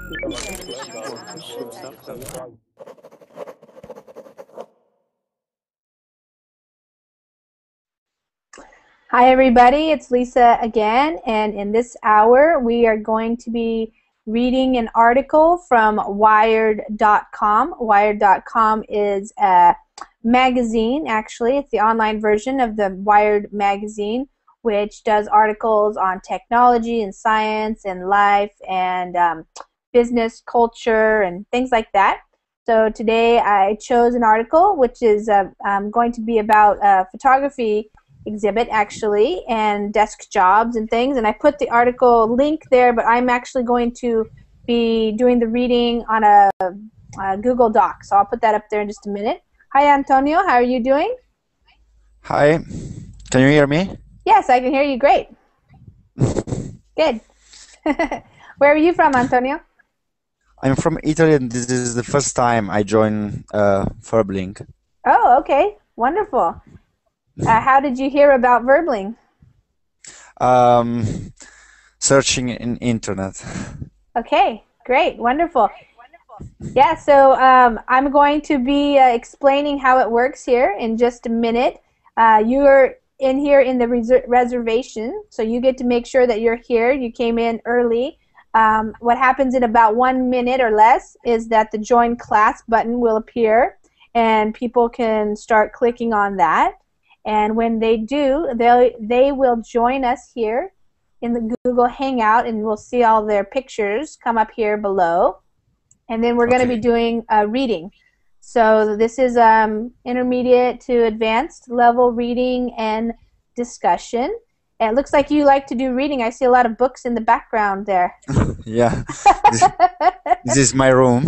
Hi everybody, it's Lisa again, and in this hour we are going to be reading an article from Wired.com. Wired.com is a magazine, actually. It's the online version of the Wired magazine, which does articles on technology and science and life and business culture and things like that. So today I chose an article which is going to be about photography exhibit, actually, and desk jobs and things, and I put the article link there, but I'm actually going to be doing the reading on a Google Doc, so I'll put that up there in just a minute. Hi Antonio, how are you doing? Hi, can you hear me? Yes, I can hear you great. Good. Where are you from, Antonio? I'm from Italy, and this is the first time I join Verbling. Oh, okay, wonderful. How did you hear about Verbling? Searching in internet. Okay, great, wonderful. Yeah, so I'm going to be explaining how it works here in just a minute. You're in here in the reservation, so you get to make sure that you're here. You came in early. What happens in about 1 minute or less is that the Join Class button will appear, and people can start clicking on that. And when they do, they will join us here in the Google Hangout, and we'll see all their pictures come up here below. And then we're going to be doing reading. So this is intermediate to advanced level reading and discussion. And it looks like you like to do reading. I see a lot of books in the background there. Yeah, this is my room.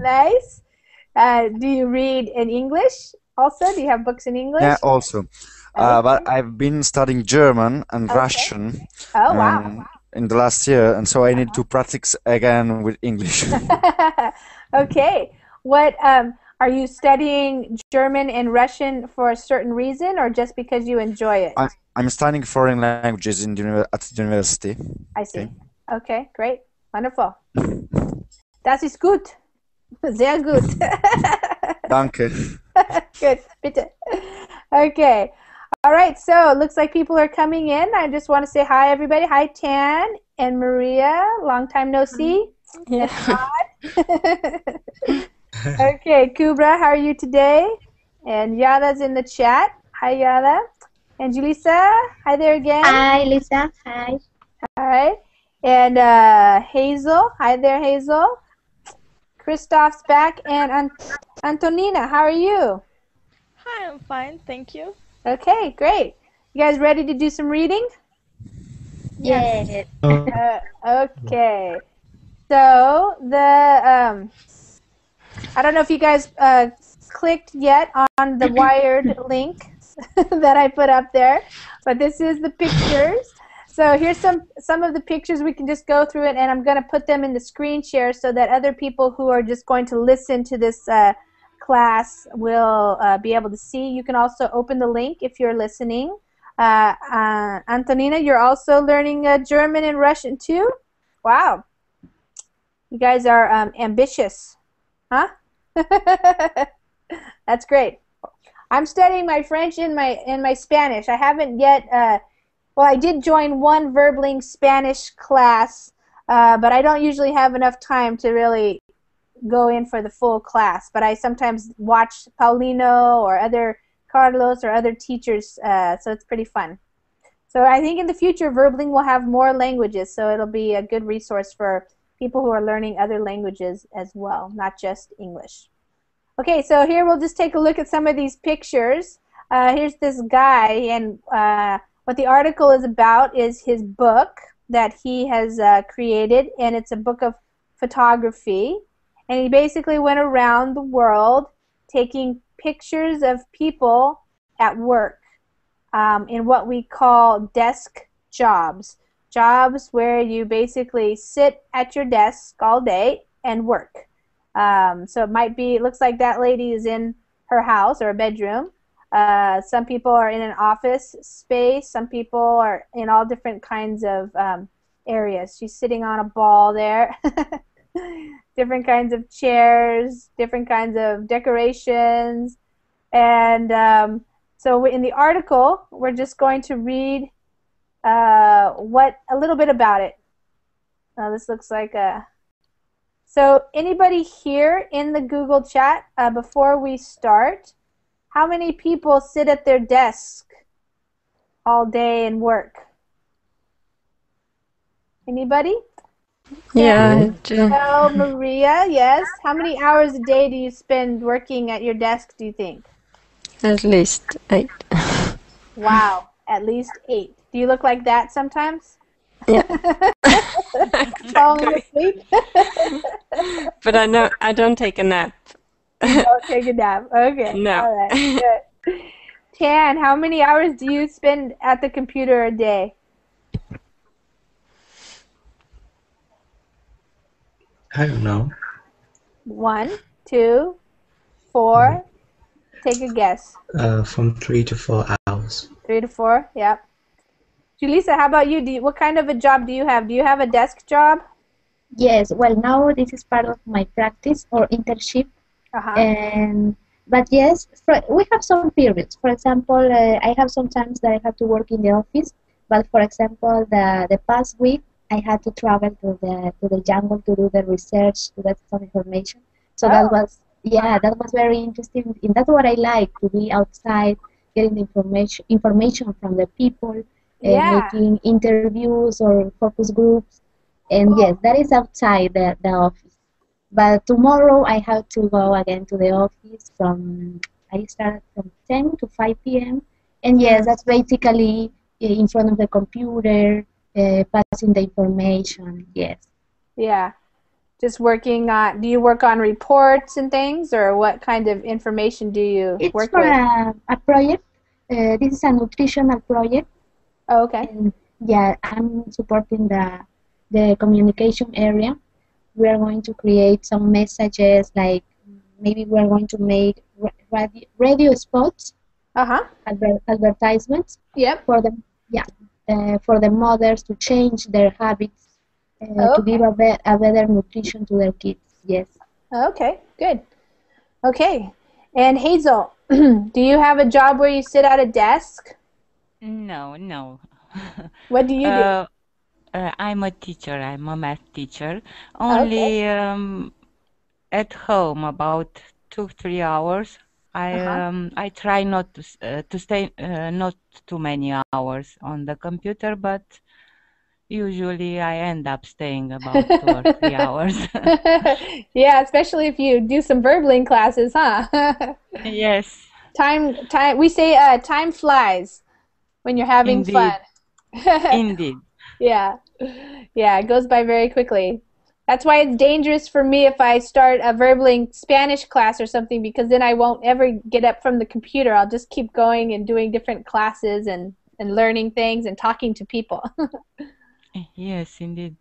Nice. Do you read in English also? Do you have books in English? Yeah, also. But I've been studying German and Russian in the last year, and so I need to practice again with English. Okay. What are you studying German and Russian for a certain reason, or just because you enjoy it? I'm studying foreign languages at the university. I see. Okay, great. Wonderful. Das ist gut. Sehr gut. Danke. Good. Bitte. Okay. All right, so it looks like people are coming in. I just want to say hi, everybody. Hi, Tan and Maria. Long time no see. Yeah. Okay, Kubra, how are you today? And Yada's in the chat. Hi, Yada. And Julissa, hi there again. Hi, Lisa. Hi. All right. And Hazel, hi there, Hazel. Christoph's back. And Antonina, how are you? Hi, I'm fine, thank you. Okay, great. You guys ready to do some reading? Yes. Okay. So the I don't know if you guys clicked yet on the Wired link that I put up there, but this is the pictures. So here's some of the pictures. We can just go through it, and I'm going to put them in the screen share so that other people who are just going to listen to this class will be able to see. You can also open the link if you're listening. Antonina, you're also learning German and Russian too? Wow. You guys are ambitious. Huh? That's great. I'm studying my French and my Spanish. I haven't yet well, I did join one Verbling Spanish class, but I don't usually have enough time to really go in for the full class. But I sometimes watch Paulino or other Carlos or other teachers, so it's pretty fun. So I think in the future Verbling will have more languages, so it'll be a good resource for people who are learning other languages as well, not just English. Okay, so here we'll just take a look at some of these pictures. Here's this guy, and what the article is about is his book that he has created, and it's a book of photography. And he basically went around the world taking pictures of people at work in what we call desk jobs. Jobs where you basically sit at your desk all day and work. So it might be, it looks like that lady is in her house or a bedroom. Some people are in an office space. Some people are in all different kinds of areas. She's sitting on a ball there. different kinds of chairs, different kinds of decorations. And so in the article, we're just going to read a little bit about it. This looks like a... So anybody here in the Google chat, before we start, how many people sit at their desk all day and work? Anybody? Yeah. Oh, Maria, yes. How many hours a day do you spend working at your desk, do you think? At least 8. Wow, at least 8. Do you look like that sometimes? Yeah. Falling asleep? But I don't take a nap. You don't take a nap. Okay. No. All right. Good. Tan, how many hours do you spend at the computer a day? I don't know. 1, 2, 4. Take a guess. From 3 to 4 hours. 3 to 4. Yep. Julissa, how about you? What kind of a job do you have? Do you have a desk job? Yes, well, now this is part of my practice or internship. But yes, we have some periods. For example, I have some times that I have to work in the office. But for example, the past week, I had to travel to the jungle to do the research, to get some information. So that was very interesting. And that's what I like, to be outside, getting information from the people, making interviews or focus groups. And yes, that is outside the office. But tomorrow I have to go again to the office I start from 10 to 5 p.m. And yes, that's basically in front of the computer, passing the information, yes. Yeah. Just working on, do you work on reports and things, or what kind of information do you work with? It's for a project. This is a nutritional project. Oh, okay. And yeah, I'm supporting the communication area. We are going to create some messages, like maybe we are going to make radio spots, advertisements. Yep. For the mothers to change their habits, to give a better nutrition to their kids. Yes. Okay, good. Okay. And Hazel, do you have a job where you sit at a desk? No. What do you do? I'm a teacher. I'm a math teacher. Only at home about 2-3 hours. I try not to stay not too many hours on the computer, but usually I end up staying about 2 or 3 hours. Yeah, especially if you do some verbling classes, huh? Yes. Time. We say time flies when you're having fun. Indeed. Yeah, it goes by very quickly. That's why it's dangerous for me if I start a verbling Spanish class or something, because then I won't ever get up from the computer. I'll just keep going and doing different classes and learning things and talking to people. Yes, indeed.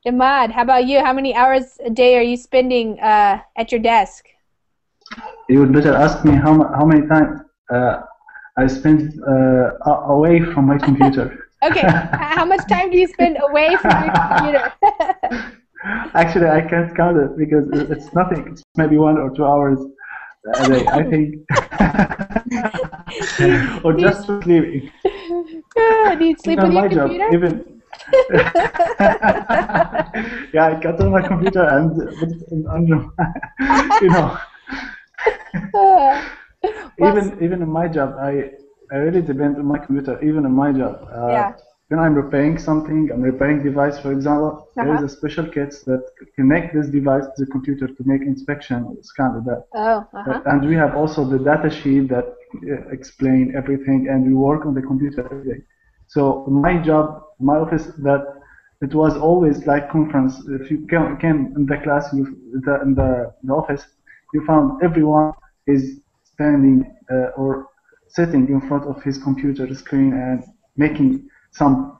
Imad, how about you? How many hours a day are you spending at your desk? You would better ask me how many times I spend away from my computer. Okay, how much time do you spend away from your computer? Actually, I can't count it because it's nothing. It's maybe 1 or 2 hours a day, I think. Or just sleeping. Do you sleep with your computer? Yeah, I cut on my computer and you know. Even in my job, I really depend on my computer. Even in my job, when I'm repairing something, I'm repairing device, for example, there is a special kit that connect this device to the computer to make inspection scan of that. And we have also the data sheet that explain everything, and we work on the computer every day. So my job, my office, that it was always like conference. If you came in the class, in the office, you found everyone is standing or sitting in front of his computer screen and making some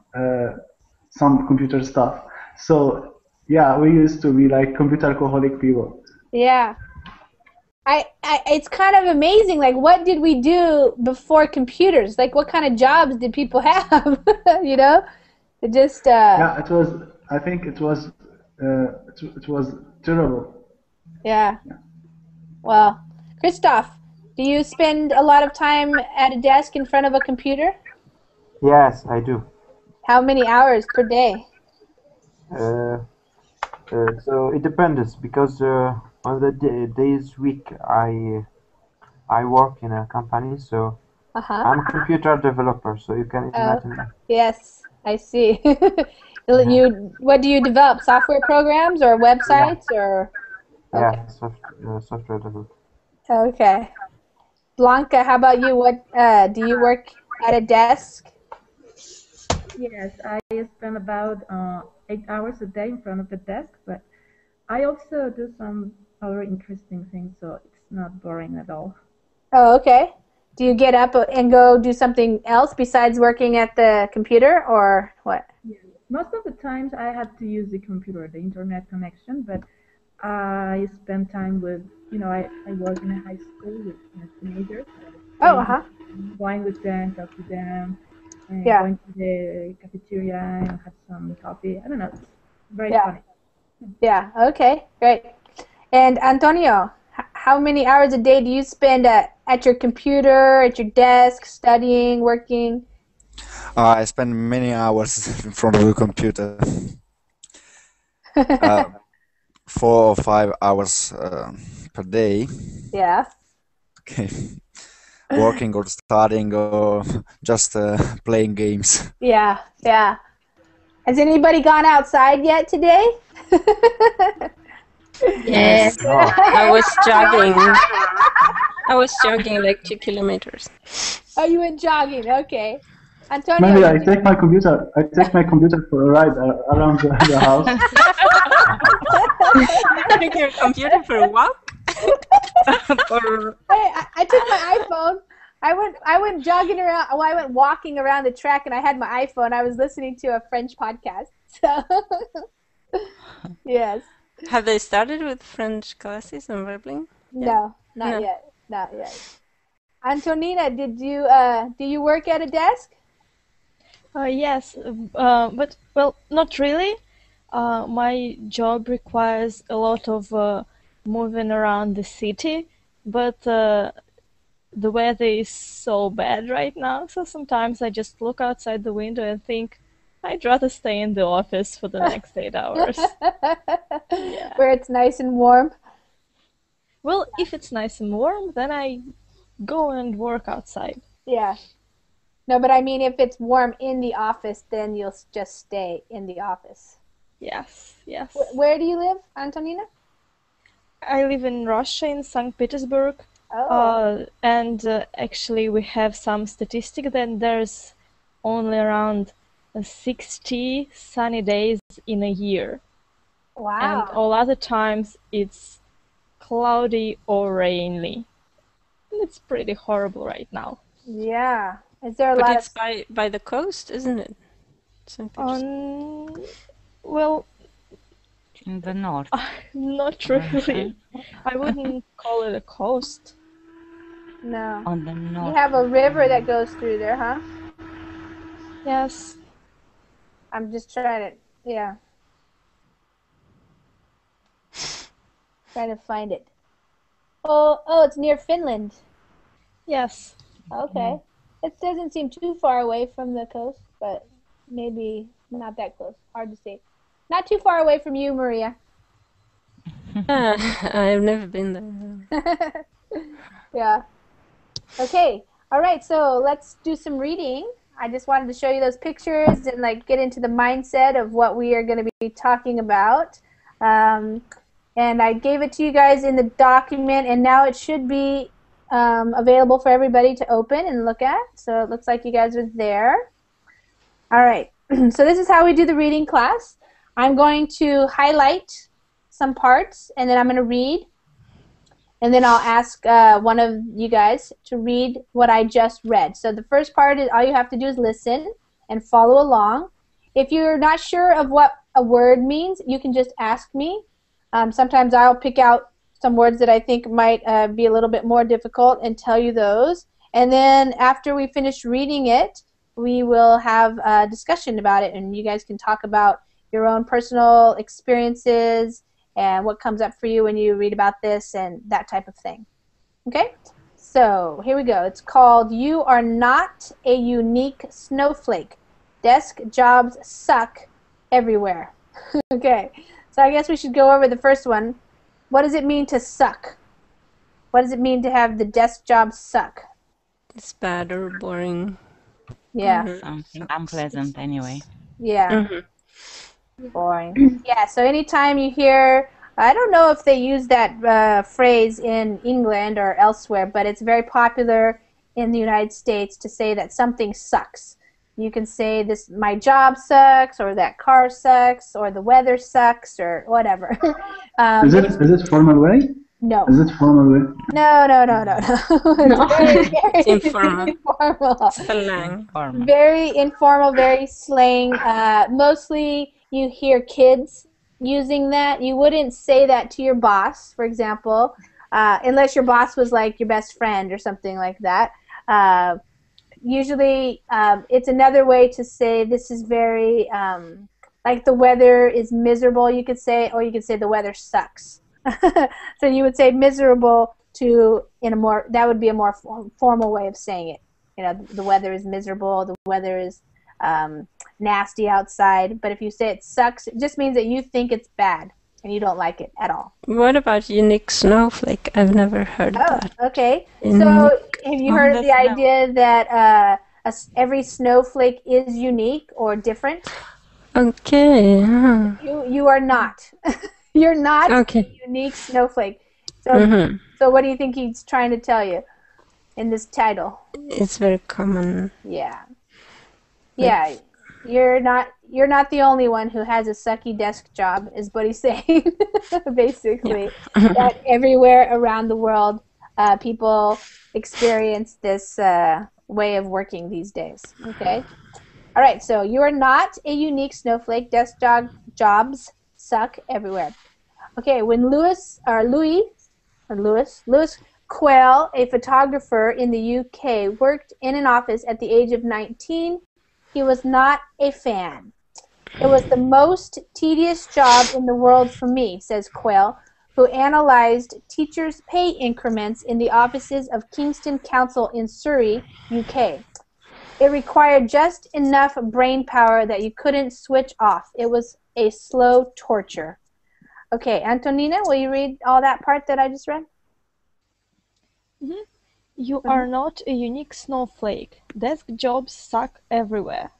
computer stuff. So yeah, we used to be like computer alcoholic people. Yeah. It's kind of amazing. Like, what did we do before computers? Like, what kind of jobs did people have? You know, it just. Yeah, it was. I think it was it was terrible. Yeah. Well, Christoph, do you spend a lot of time at a desk in front of a computer? Yes, I do. How many hours per day? Uh, so it depends because on the days week I work in a company, so I'm a computer developer. So you can imagine. Yes, I see. What do you develop? Software programs or websites or? Okay. Yeah, software developer. Okay. Blanca, how about you? What do you work at a desk? Yes, I spend about 8 hours a day in front of the desk, but I also do some other interesting things, so it's not boring at all. Oh, okay. Do you get up and go do something else besides working at the computer, or what? Yeah. Most of the times I have to use the computer, the internet connection, but I spend time with, I work in a high school with teenagers. Going with them, talk to them, going to the cafeteria and have some coffee. I don't know. It's very funny. Yeah. Okay. Great. And Antonio, how many hours a day do you spend at your computer, at your desk, studying, working? I spend many hours in front of the computer. 4 or 5 hours per day. Yeah. Okay. Working or studying or just playing games. Yeah, yeah. Has anybody gone outside yet today? Yes. I was jogging. I was jogging like 2 kilometers. Oh, you went jogging. Okay. Antonio. Maybe I take my computer. I take my computer for a ride around the house. You take your computer for a walk? I took my iPhone. I went jogging around. Well, I went walking around the track, and I had my iPhone. I was listening to a French podcast. So, yes. Have they started with French classes and verbling? No, not yet. Not yet. Antonina, do you work at a desk? Yes, but well, not really. My job requires a lot of moving around the city, but the weather is so bad right now, so sometimes I just look outside the window and think I'd rather stay in the office for the next 8 hours. Yeah. Where it's nice and warm? Well, if it's nice and warm, then I go and work outside. Yeah. No, but I mean, if it's warm in the office, then you'll just stay in the office. Yes, yes. Where do you live, Antonina? I live in Russia, in St. Petersburg. And actually we have some statistic that there's only around 60 sunny days in a year. Wow. And all other times it's cloudy or rainy. And it's pretty horrible right now. Yeah. Is there a but lot it's by the coast, isn't it? Well, in the north. Not really. I wouldn't call it a coast. No. On the north. You have a river that goes through there, huh? Yes. I'm just trying to, yeah. Trying to find it. Oh, it's near Finland. Yes. Okay. It doesn't seem too far away from the coast, but maybe not that close. Hard to say. Not too far away from you, Maria. I've never been there. Yeah. Okay. All right. So let's do some reading. I just wanted to show you those pictures and get into the mindset of what we are going to be talking about. And I gave it to you guys in the document, and now it should be available for everybody to open and look at. So it looks like you guys are there. All right. So this is how we do the reading class. I'm going to highlight some parts, and then I'm going to read. And then I'll ask one of you guys to read what I just read. So the first part is all you have to do is listen and follow along. If you're not sure of what a word means, you can just ask me. Sometimes I'll pick out some words that I think might be a little bit more difficult and tell you those. And then after we finish reading it, we will have a discussion about it, and you guys can talk about your own personal experiences and what comes up for you when you read about this and that type of thing. Okay? So here we go. It's called You Are Not a Unique Snowflake. Desk jobs suck everywhere. Okay, so I guess we should go over the first one. What does it mean to suck? What does it mean to have the desk job suck? It's bad or boring. Yeah. Something unpleasant anyway. Yeah. Boring. Yeah, so anytime you hear, I don't know if they use that phrase in England or elsewhere, but it's very popular in the United States to say that something sucks. You can say this, my job sucks, or that car sucks, or the weather sucks, or whatever. Is it formal way? No. Is it formal way? No. It's very Informal. informal. Slang. Very informal, very slang. Mostly you hear kids using that. You wouldn't say that to your boss, for example, unless your boss was like your best friend or something like that. Usually it's another way to say this is very, like the weather is miserable, you could say, or you could say the weather sucks. So you would say miserable that would be a more formal way of saying it. You know, the weather is miserable, the weather is nasty outside. But if you say it sucks, it just means that you think it's bad and you don't like it at all. What about unique snowflake? I've never heard that. Okay. So have you heard of the idea that every snowflake is unique or different? Okay. You are not. You're not a unique snowflake. So what do you think he's trying to tell you in this title? It's very common. Yeah. Yeah. You're not the only one who has a sucky desk job, is what he's saying. Basically, that everywhere around the world, people experience this way of working these days. Okay. All right. So you are not a unique snowflake. Desk jobs suck everywhere. Okay. When Louis Quayle, a photographer in the UK, worked in an office at the age of 19, he was not a fan. It was the most tedious job in the world for me, says Quayle, who analyzed teachers' pay increments in the offices of Kingston Council in Surrey, UK. It required just enough brain power that you couldn't switch off. It was a slow torture. Okay, Antonina, will you read all that part that I just read? You are not a unique snowflake. Desk jobs suck everywhere.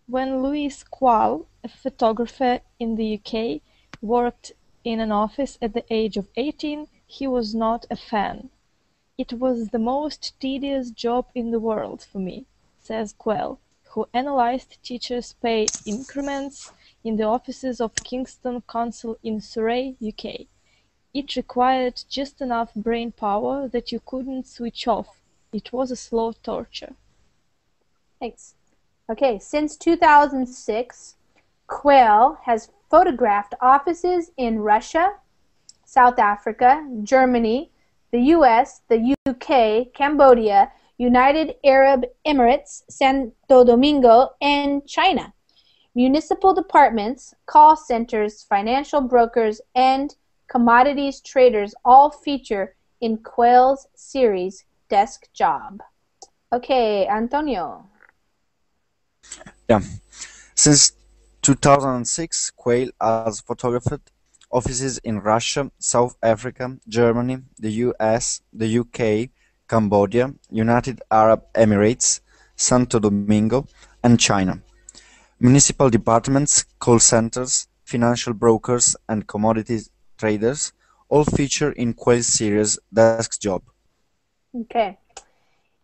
When Louis Quayle, a photographer in the UK, worked in an office at the age of 18, he was not a fan. It was the most tedious job in the world for me, says Quayle, who analysed teachers' pay increments in the offices of Kingston Council in Surrey, UK. It required just enough brain power that you couldn't switch off. It was a slow torture. Thanks. Okay, since 2006, Quayle has photographed offices in Russia, South Africa, Germany, the US, the UK, Cambodia, United Arab Emirates, Santo Domingo, and China. Municipal departments, call centers, financial brokers, and commodities traders all feature in Quayle's series Desk Job. Okay, Antonio. Yeah. Since 2006, Quayle has photographed offices in Russia, South Africa, Germany, the US, the UK, Cambodia, United Arab Emirates, Santo Domingo, and China. Municipal departments, call centers, financial brokers, and commodities traders all feature in Quayle's series Desk Job. Okay.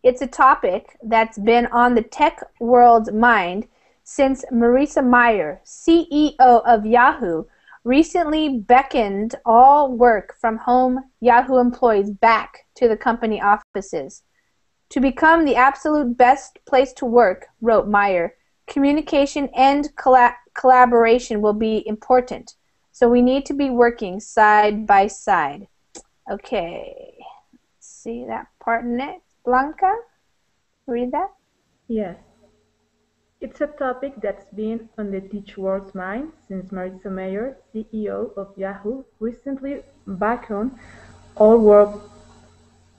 It's a topic that's been on the tech world's mind since Marissa Mayer, CEO of Yahoo, recently beckoned all work from home Yahoo employees back to the company offices. To become the absolute best place to work, wrote Mayer, communication and collaboration will be important. So we need to be working side by side. Okay. Let's see that part next. Blanca, read that? Yes. It's a topic that's been on the tech world's mind since Marissa Mayer, CEO of Yahoo, recently beckoned all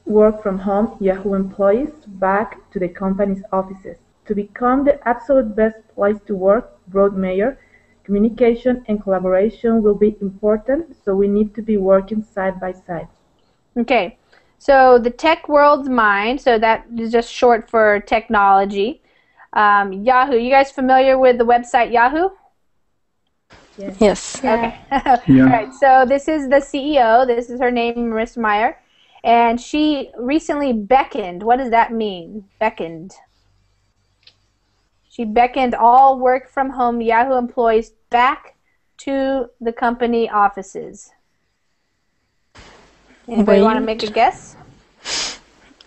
work from home Yahoo employees back to the company's offices. To become the absolute best place to work, wrote Mayer, communication and collaboration will be important, so we need to be working side by side. Okay, so the tech world's mind, so that is just short for technology. Yahoo, you guys familiar with the website Yahoo? Yes. Okay. Yeah. All right, so this is the CEO. This is her name, Marissa Mayer. And she recently beckoned. What does that mean? Beckoned. She beckoned all work from home Yahoo employees back to the company offices. Anybody want to make a guess?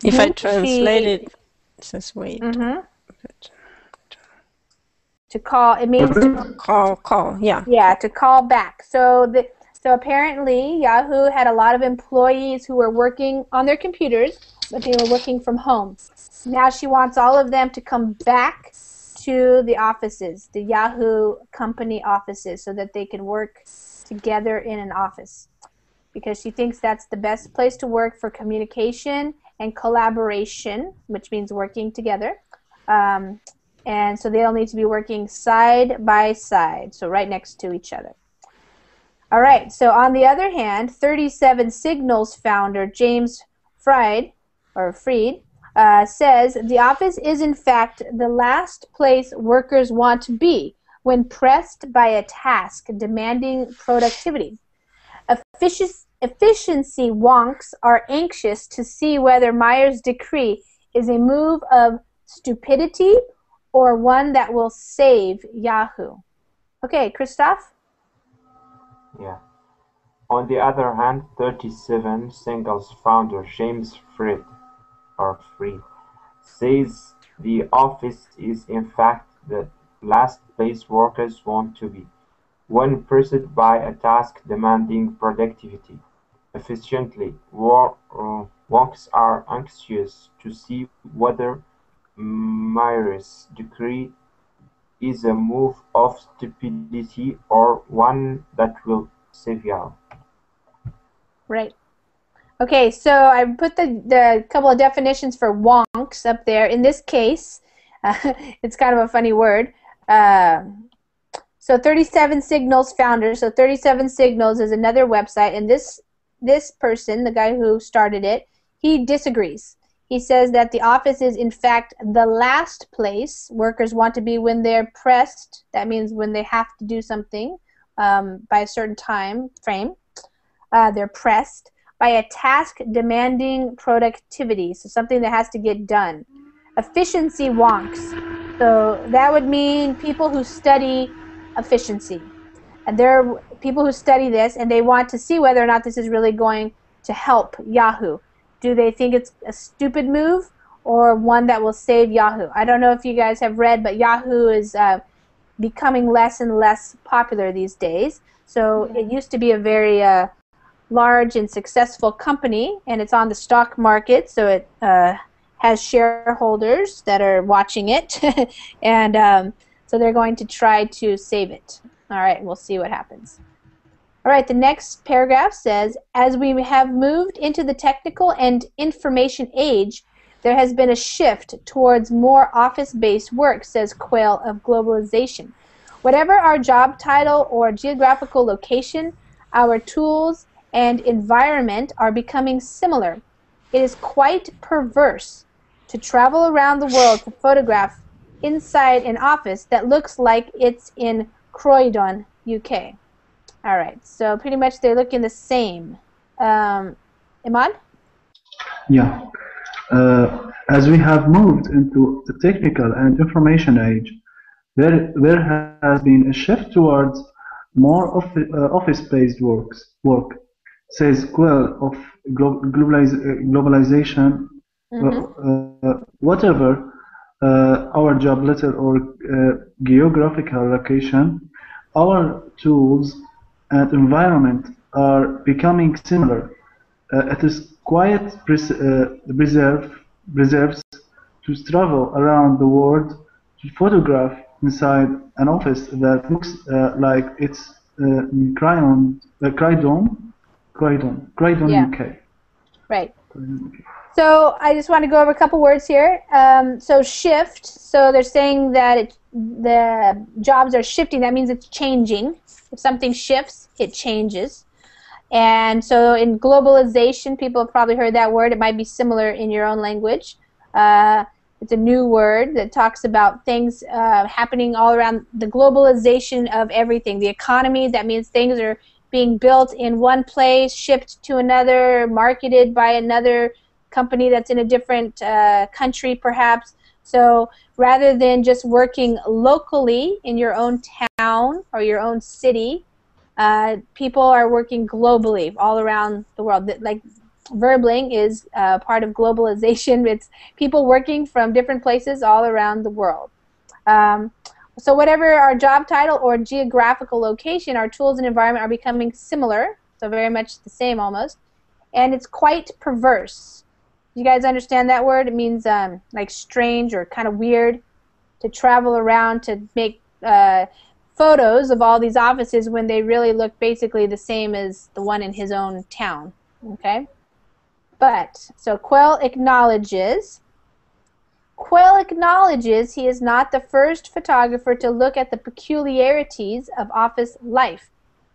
If I translate it says wait. To call, it means to call, yeah. Yeah, to call back. So apparently Yahoo had a lot of employees who were working on their computers, but they were working from home. Now she wants all of them to come back to the offices, the Yahoo company offices, so that they can work together in an office. Because she thinks that's the best place to work for communication and collaboration, which means working together. And so they'll need to be working side by side, so right next to each other. All right, so on the other hand, 37 Signals founder James Fried says the office is in fact the last place workers want to be when pressed by a task demanding productivity. Efficiency wonks are anxious to see whether Meyer's decree is a move of stupidity or one that will save Yahoo. Okay, Christoph? Yeah. On the other hand, 37 Signals founder James Fried says the office is in fact the last place workers want to be when pressed by a task demanding productivity. Efficiently, wonks are anxious to see whether Meyer's decree is a move of stupidity or one that will save Yahoo. Right. Okay, so I put the couple of definitions for wonks up there. In this case, it's kind of a funny word. So 37 Signals founder. So 37 Signals is another website, and this person, the guy who started it, he disagrees. He says that the office is, in fact, the last place workers want to be when they're pressed. That means when they have to do something by a certain time frame. They're pressed by a task demanding productivity, so something that has to get done. Efficiency wonks. So that would mean people who study efficiency. And there are people who study this, and they want to see whether or not this is really going to help Yahoo. Do they think it's a stupid move or one that will save Yahoo? I don't know if you guys have read, but Yahoo is becoming less and less popular these days. So it used to be a very large and successful company, and it's on the stock market, so it has shareholders that are watching it, and so they're going to try to save it. All right, we'll see what happens. All right, the next paragraph says, as we have moved into the technical and information age, there has been a shift towards more office-based work, says Quayle of Globalization. Whatever our job title or geographical location, our tools and environment are becoming similar. It is quite perverse to travel around the world to photograph inside an office that looks like it's in Croydon, UK. All right, so pretty much they're looking the same. Imad? Yeah. As we have moved into the technical and information age, there has been a shift towards more office-based work, says Quell of Globalization. Whatever our job letter or geographical location, our tools and environment are becoming similar. It is quite preserves to travel around the world to photograph inside an office that looks like it's Croydon, UK. Right. So I just want to go over a couple words here. So shift. So they're saying that the jobs are shifting. That means it's changing. If something shifts, it changes. And so in globalization, people have probably heard that word. It might be similar in your own language. It's a new word that talks about things happening all around the globalization of everything. The economy, that means things are being built in one place, shipped to another, marketed by another company that's in a different country perhaps. So rather than just working locally in your own town or your own city, people are working globally all around the world. Like Verbling is part of globalization. It's people working from different places all around the world. So whatever our job title or geographical location, our tools and environment are becoming similar, so very much the same almost, and it's quite perverse. You guys understand that word? It means like strange or kind of weird, to travel around to make photos of all these offices when they really look basically the same as the one in his own town. Okay? But, so Quayle acknowledges he is not the first photographer to look at the peculiarities of office life.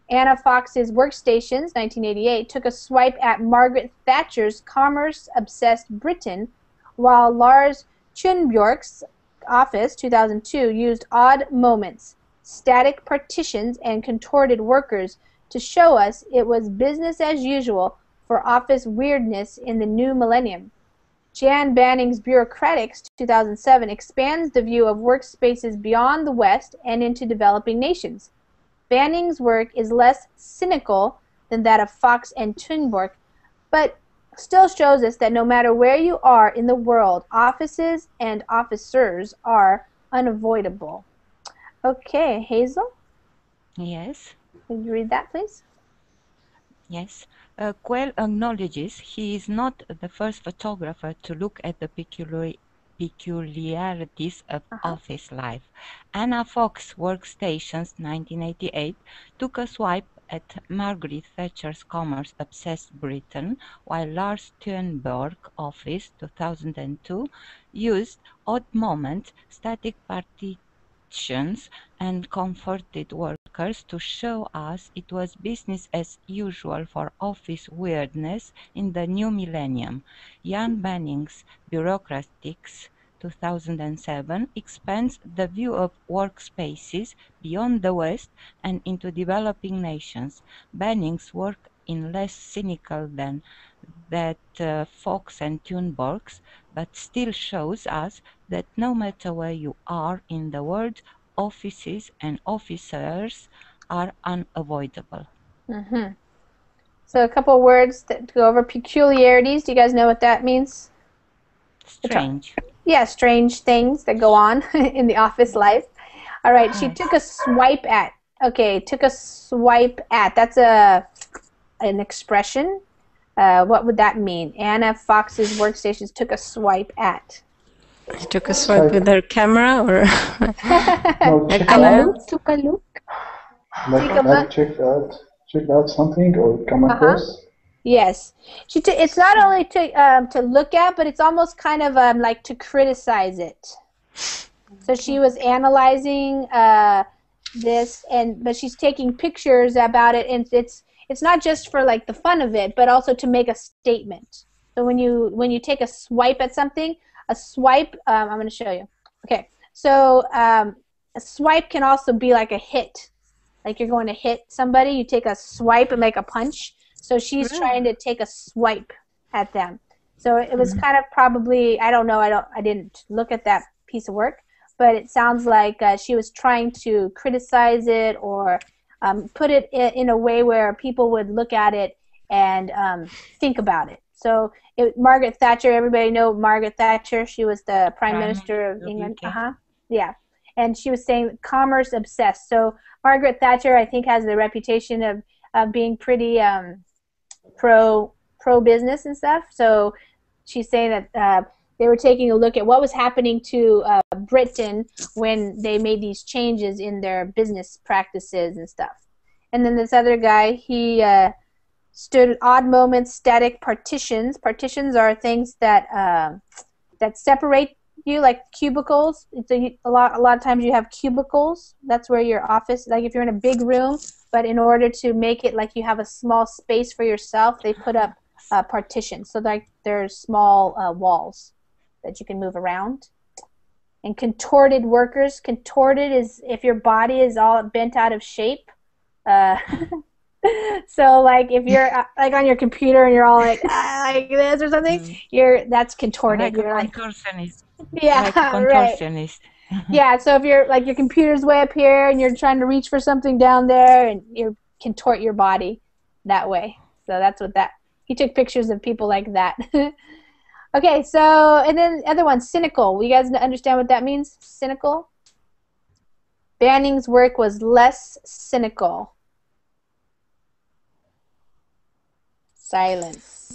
Anna Fox's Workstations, 1988, took a swipe at Margaret Thatcher's commerce-obsessed Britain, while Lars Thunbjörk's Office, 2002, used odd moments, static partitions, and contorted workers to show us it was business as usual for office weirdness in the new millennium. Jan Banning's Bureaucratics, 2007, expands the view of workspaces beyond the West and into developing nations. Banning's work is less cynical than that of Fox and Thunbjörk, but still shows us that no matter where you are in the world, offices and officers are unavoidable. Okay, Hazel? Yes. Can you read that, please? Yes. Quayle acknowledges he is not the first photographer to look at the peculiarities of office life. Anna Fox Workstations, 1988, took a swipe at Margaret Thatcher's commerce-obsessed Britain, while Lars Thunberg Office, 2002, used odd moments, static partitions, and comforted workers to show us it was business as usual for office weirdness in the new millennium. Jan Banning's Bureaucratics, 2007, expands the view of workspaces beyond the West and into developing nations. Banning's work in less cynical than that Fox and Thunberg's, but still shows us that no matter where you are in the world, offices and officers are unavoidable. Mm-hmm. So a couple words to go over. Peculiarities. Do you guys know what that means? Strange. Yeah, strange things that go on in the office life. All right, she took a swipe at. Okay, took a swipe at. That's an expression. What would that mean? Anna Fox's Workstations took a swipe at. She took a swipe with her camera, or took a look. Like checked out something or come across. Yes, it's not only to look at, but it's almost kind of like to criticize it. So she was analyzing this, but she's taking pictures about it, and it's not just for like the fun of it, but also to make a statement. So when you take a swipe at something, a swipe, I'm going to show you. Okay, so a swipe can also be like a hit. Like you're going to hit somebody, you take a swipe and make a punch. So she's trying to take a swipe at them. So it was kind of probably, I don't know, I didn't look at that piece of work, but it sounds like she was trying to criticize it or put it in a way where people would look at it and think about it. So Margaret Thatcher, everybody know Margaret Thatcher. She was the Prime Minister of England. Yeah. And she was saying commerce obsessed. So Margaret Thatcher, I think, has the reputation of being pretty pro business and stuff. So she's saying that They were taking a look at what was happening to Britain when they made these changes in their business practices and stuff. And then this other guy, he stood at odd moments, static partitions. Partitions are things that that separate you, like cubicles. It's a lot of times you have cubicles. That's where your office, like if you're in a big room, but in order to make it like you have a small space for yourself, they put up partitions. So like there's small walls that you can move around. And contorted workers. Contorted is if your body is all bent out of shape. So like if you're like on your computer and you're all like this or something, that's contorted. Like you're a contortionist. Yeah, like a contortionist. Right. Yeah, so if you're like your computer's way up here and you're trying to reach for something down there and you contort your body that way. So that's what that. He took pictures of people like that. Okay, so and then the other one, cynical. You guys understand what that means? Cynical. Banning's work was less cynical. Silence.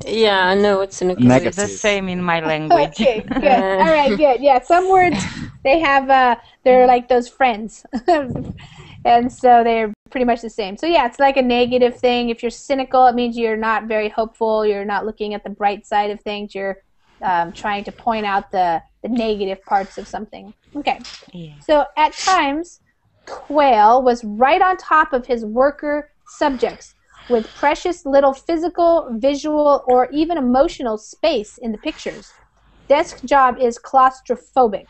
Yeah, I know what cynical is. It's the same in my language. Okay, good. All right, good. Yeah, some words they have they're like those friends, and so they're pretty much the same. So yeah, it's like a negative thing. If you're cynical, it means you're not very hopeful. You're not looking at the bright side of things. You're trying to point out the negative parts of something. Okay. Yeah. So at times, Quayle was right on top of his worker subjects, with precious little physical, visual, or even emotional space in the pictures. Desk job is claustrophobic.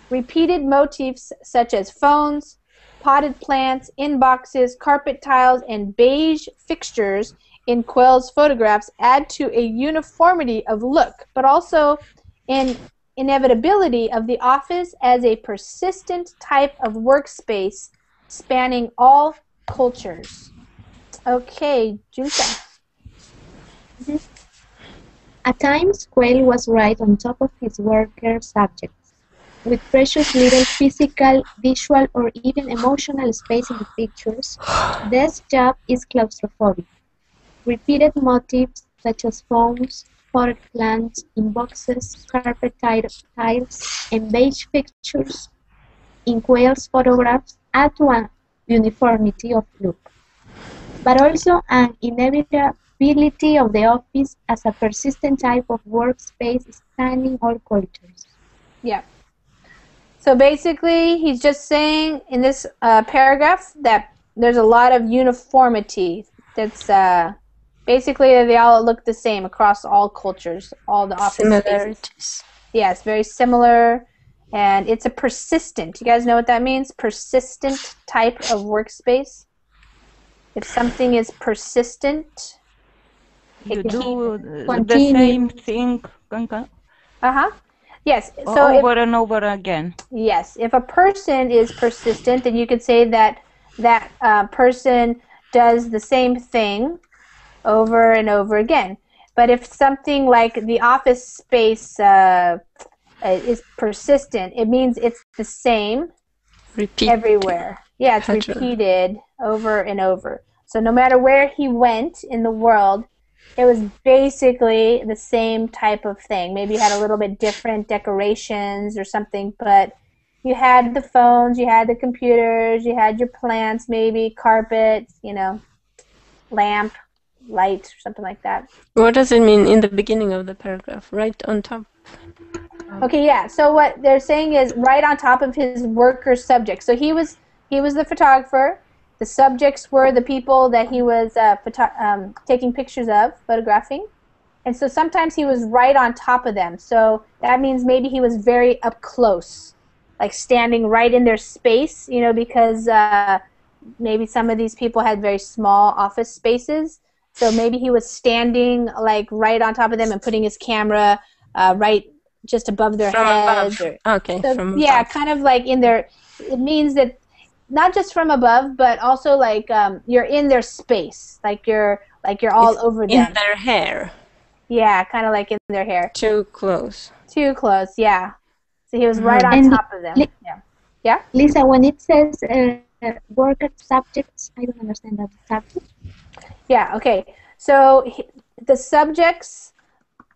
Repeated motifs such as phones, potted plants, inboxes, carpet tiles, and beige fixtures in Quayle's photographs add to a uniformity of look, but also an inevitability of the office as a persistent type of workspace spanning all cultures. Okay, Julka. At times, Quayle was right on top of his worker subjects, with precious little physical, visual, or even emotional space in the pictures. Desk job is claustrophobic. Repeated motifs such as phones, potted plants, inboxes, carpet tiles, and beige fixtures in Quayle's photographs add to an uniformity of look, but also an inevitability of the office as a persistent type of workspace spanning all cultures. Yeah. So basically, he's just saying in this paragraph that there's a lot of uniformity. That's basically they all look the same across all cultures, all the office similarities. Spaces. Yeah, it's very similar, and it's a persistent. You guys know what that means? Persistent type of workspace. If something is persistent, you do the same thing. Yes. So over and over again. Yes. If a person is persistent, then you could say that that person does the same thing over and over again. But if something like the office space is persistent, it means it's the same everywhere. Yeah, it's repeated over and over. So no matter where he went in the world, it was basically the same type of thing. Maybe you had a little bit different decorations or something, but you had the phones, you had the computers, you had your plants, maybe carpet, lamp, light, or something like that. What does it mean in the beginning of the paragraph? Right on top. Okay, yeah. So what they're saying is right on top of his worker subject. So he was the photographer. The subjects were the people that he was taking pictures of, photographing. And so sometimes he was right on top of them. So that means maybe he was very up close, like standing right in their space, because maybe some of these people had very small office spaces. So maybe he was standing like right on top of them and putting his camera right just above their heads. Okay, so, from yeah, above. kind of like in their. It means that not just from above, but also like you're in their space, like you're all over them. In their hair. Yeah, kind of like in their hair. Too close. Too close, yeah. So he was right on top of them. Yeah. Lisa, when it says worker subjects, I don't understand that subject. Yeah. Okay. So the subjects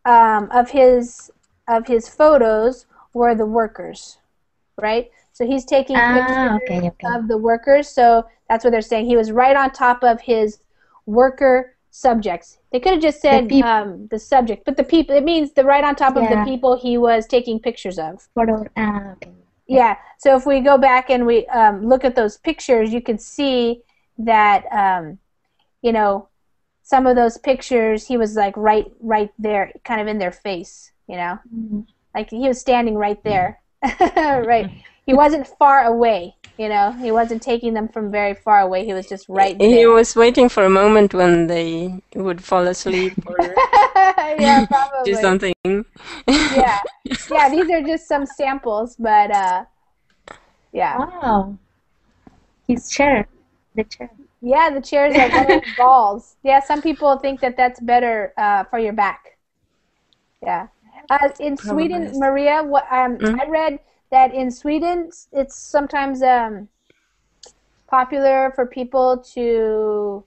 of his of his photos were the workers, right? So he's taking pictures of the workers. So that's what they're saying. He was right on top of his worker subjects. They could have just said the subject, but the people, it means the right on top of the people he was taking pictures of. Yeah, so if we go back and we look at those pictures, you can see that, you know, some of those pictures, he was like right there, kind of in their face, you know? Like he was standing right there, right? He wasn't far away, you know? He wasn't taking them from very far away. He was just right there. He was waiting for a moment when they would fall asleep or yeah, probably. do something. Yeah, yeah. These are just some samples, but yeah. Wow. His chair, the chair. Yeah, the chairs are one of those balls. Yeah, some people think that that's better for your back. Yeah. In Sweden, Maria, what I read that in Sweden it's sometimes popular for people to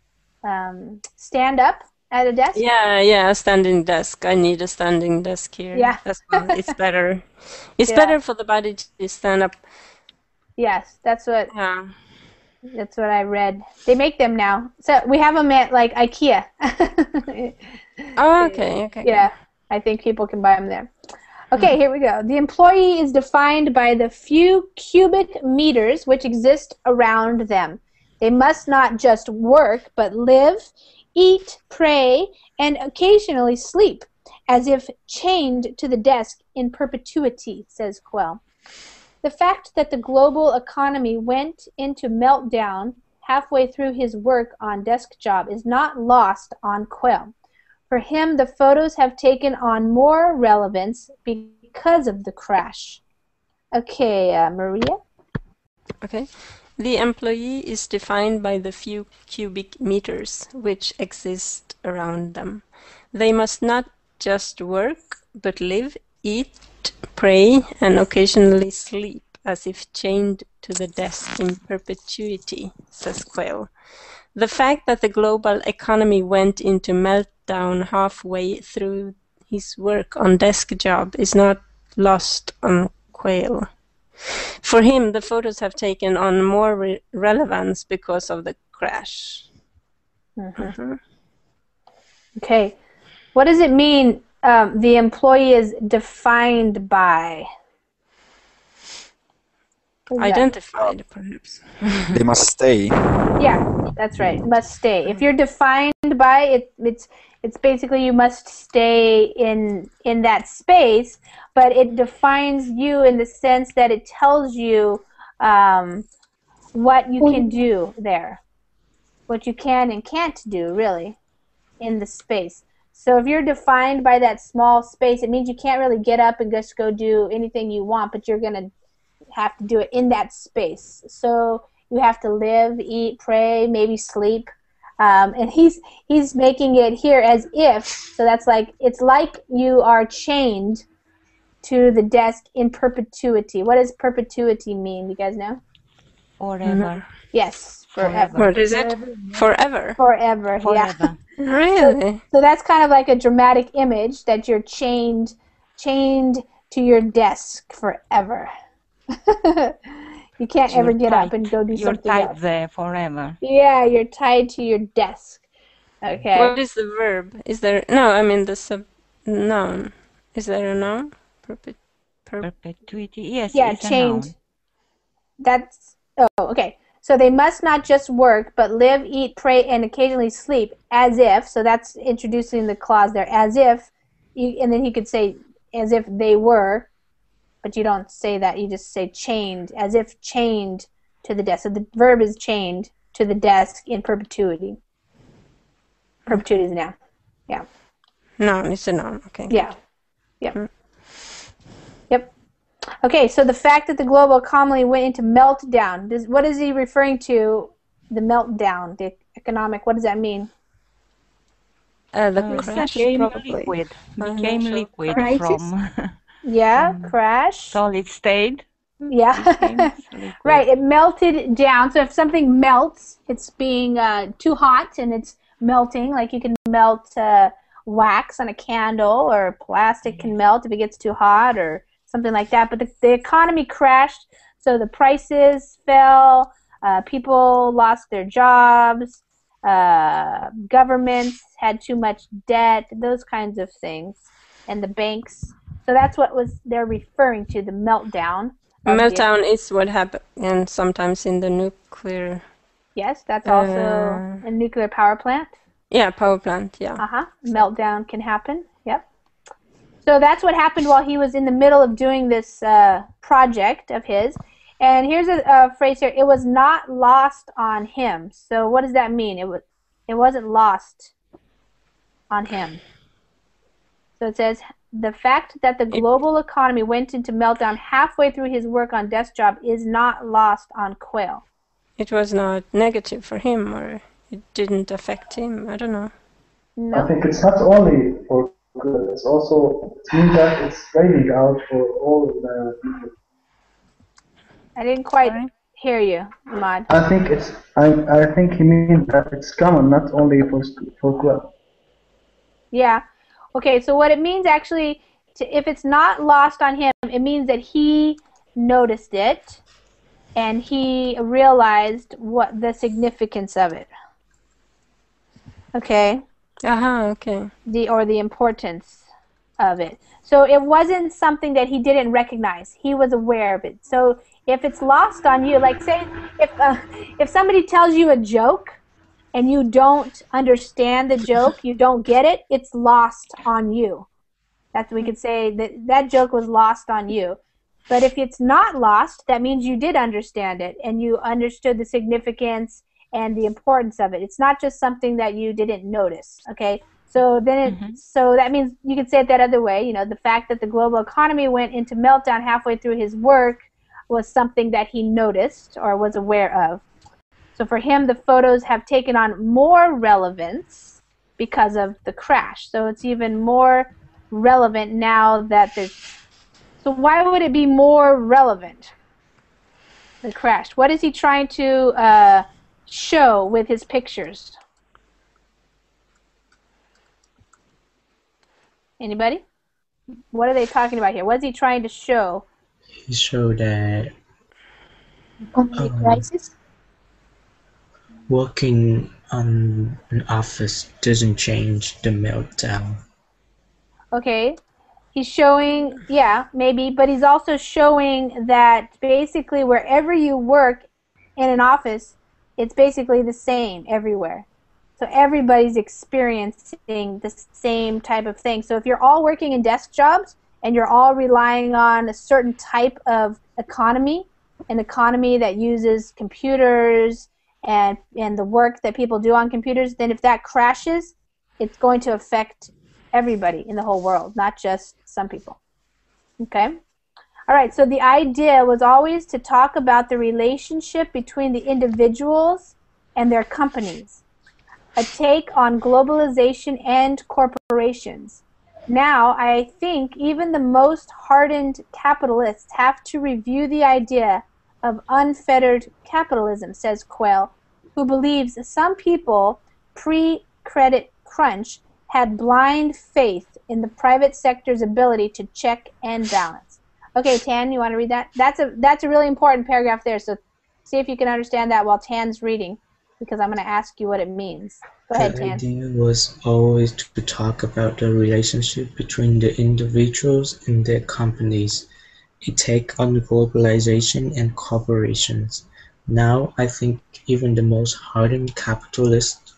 stand up at a desk. Yeah, a standing desk. I need a standing desk here. Yeah. As well. It's better. It's better for the body to stand up. Yes, that's what. That's what I read. They make them now. So we have them at like IKEA. Oh, okay. Yeah, I think people can buy them there. Okay, here we go. The employee is defined by the few cubic meters which exist around them. They must not just work, but live, eat, pray, and occasionally sleep, as if chained to the desk in perpetuity, says Quell. The fact that the global economy went into meltdown halfway through his work on Desk Job is not lost on Quell. For him, the photos have taken on more relevance because of the crash. Okay, Maria? Okay. The employee is defined by the few cubic meters which exist around them. They must not just work, but live, eat, pray, and occasionally sleep, as if chained to the desk in perpetuity, says Quayle. The fact that the global economy went into meltdown halfway through his work on Desk Job is not lost on Quayle. For him, the photos have taken on more relevance because of the crash. Okay. What does it mean, the employee is defined by? Identified, perhaps. They must stay. Yeah, that's right. Must stay. If you're defined by it, it's basically you must stay in that space, but it defines you in the sense that it tells you what you can do there, what you can and can't do, really, in the space. So if you're defined by that small space, it means you can't really get up and just go do anything you want, but you're going to have to do it in that space. So you have to live, eat, pray, maybe sleep. And he's making it here as if, so that's like, it's like you are chained to the desk in perpetuity. What does perpetuity mean? You guys know? Forever. Yes, forever. What is it? Forever? Forever, yeah. Really? So that's kind of like a dramatic image that you're chained to your desk forever. You can't ever get up and go do something else. You're tied there forever. Yeah, you're tied to your desk. Okay. What is the verb? Is there no? I mean the noun. Is there a noun? Perpetuity. Yes. Yeah, it's chained. A noun. That's okay. So they must not just work, but live, eat, pray, and occasionally sleep, as if. So that's introducing the clause there, as if. And then he could say, as if they were. But you don't say that. You just say chained, as if chained to the desk. So the verb is chained to the desk in perpetuity. Perpetuity is a noun. Yeah. Noun, it's a noun. Okay. Yeah. Yep. Yep. Okay, so the fact that the global economy went into meltdown, what is he referring to, the meltdown, the economic, what does that mean? The crash, probably. Became liquid from... Yeah, crash. Solid state. Yeah. Right, it melted down. So if something melts, it's being too hot and it's melting. Like you can melt wax on a candle, or plastic can melt if it gets too hot, or something like that. But the economy crashed, so the prices fell, people lost their jobs, governments had too much debt, those kinds of things, and the banks. So that's what they're referring to, the meltdown. Meltdown is what happens sometimes in the nuclear. Yes, that's also a nuclear power plant. Yeah, power plant, yeah. Meltdown can happen, yep. So that's what happened while he was in the middle of doing this project of his. And here's a phrase here, it was not lost on him. So what does that mean? It wasn't lost on him. So it says, the fact that the global economy went into meltdown halfway through his work on desk job is not lost on Quayle. It was not negative for him, or it didn't affect him. I don't know. No. I think it's not only for good. It's also, it means that it's raining out for all the people. I didn't quite hear you, Ahmad. I think he means that it's common, not only for good. Yeah. Okay, so what it means actually, if it's not lost on him, it means that he noticed it and he realized what the significance of it. Okay. Okay. The importance of it. So it wasn't something that he didn't recognize. He was aware of it. So if it's lost on you, like say if somebody tells you a joke and you don't understand the joke, you don't get it, it's lost on you. That's we could say that joke was lost on you. But if it's not lost, that means you did understand it and you understood the significance and the importance of it. It's not just something that you didn't notice. Okay, so then so that means you could say it that other way. You know, the fact that the global economy went into meltdown halfway through his work was something that he noticed or was aware of. So for him, the photos have taken on more relevance because of the crash. So it's even more relevant now that there's... So why would it be more relevant, the crash? What is he trying to show with his pictures? Anybody? What are they talking about here? What is he trying to show? He showed that crisis. Working on an office doesn't change the meltdown. Okay. He's showing, yeah, maybe, but he's also showing that basically wherever you work in an office, it's basically the same everywhere. So everybody's experiencing the same type of thing. So if you're all working in desk jobs and you're all relying on a certain type of economy, an economy that uses computers and the work that people do on computers, then if that crashes, it's going to affect everybody in the whole world, not just some people. Okay? All right, so the idea was always to talk about the relationship between the individuals and their companies, a take on globalization and corporations. Now, I think even the most hardened capitalists have to review the idea of unfettered capitalism, says Quayle, who believes some people pre-credit crunch had blind faith in the private sector's ability to check and balance. Okay, Tan, you want to read that? That's a really important paragraph there, so see if you can understand that while Tan's reading, because I'm going to ask you what it means. Go ahead, Tan. The idea was always to talk about the relationship between the individuals and their companies, a take on globalization and corporations. Now, I think even the most hardened capitalists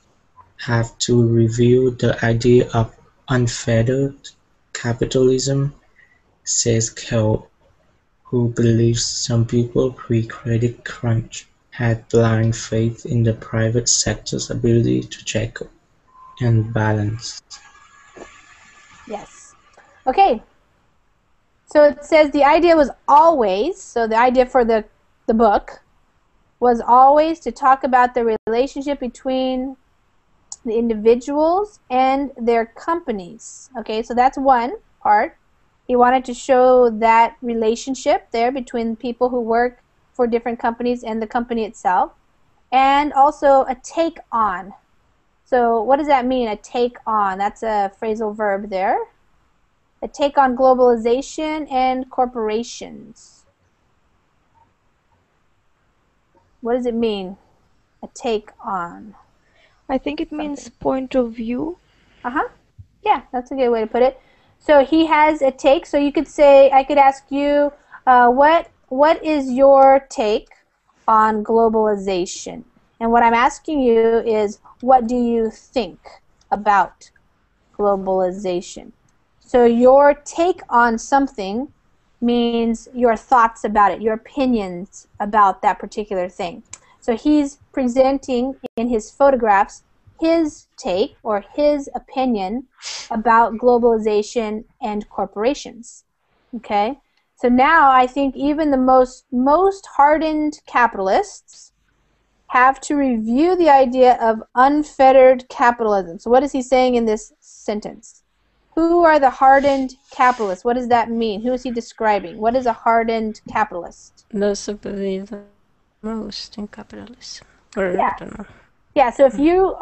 have to review the idea of unfettered capitalism, says Kell, who believes some people pre-credit crunch had blind faith in the private sector's ability to check and balance. Yes. Okay. So it says the idea was always, so the idea for the book was always to talk about the relationship between the individuals and their companies. Okay, so that's one part. He wanted to show that relationship there between people who work for different companies and the company itself, and also a take on. So what does that mean, a take on? That's a phrasal verb there. A take on globalization and corporations. What does it mean, a take on? I think it means point of view. Yeah, that's a good way to put it. So he has a take. So you could say, I could ask you, what is your take on globalization? And what I'm asking you is, what do you think about globalization? So your take on something means your thoughts about it, your opinions about that particular thing. So he's presenting in his photographs his take or his opinion about globalization and corporations. Okay? So now I think even the most hardened capitalists have to review the idea of unfettered capitalism. So what is he saying in this sentence? Who are the hardened capitalists? What does that mean? Who is he describing? What is a hardened capitalist? Those who believe the most in capitalism. Or I don't know. Yeah, so if you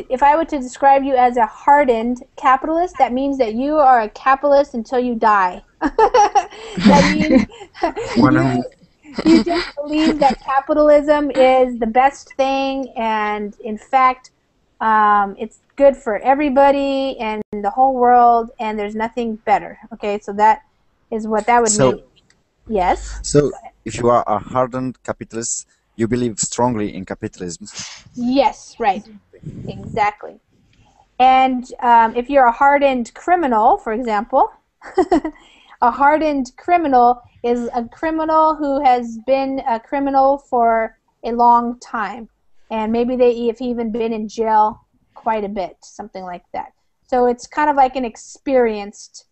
if I were to describe you as a hardened capitalist, that means that you are a capitalist until you die. That means you just believe that capitalism is the best thing, and in fact, it's good for everybody and the whole world, and there's nothing better. Okay, so that is what that would mean. Yes? So, if you are a hardened capitalist, you believe strongly in capitalism. Yes, right. Exactly. And if you're a hardened criminal, for example, a hardened criminal is a criminal who has been a criminal for a long time. And maybe they have even been in jail quite a bit, something like that. So it's kind of like an experienced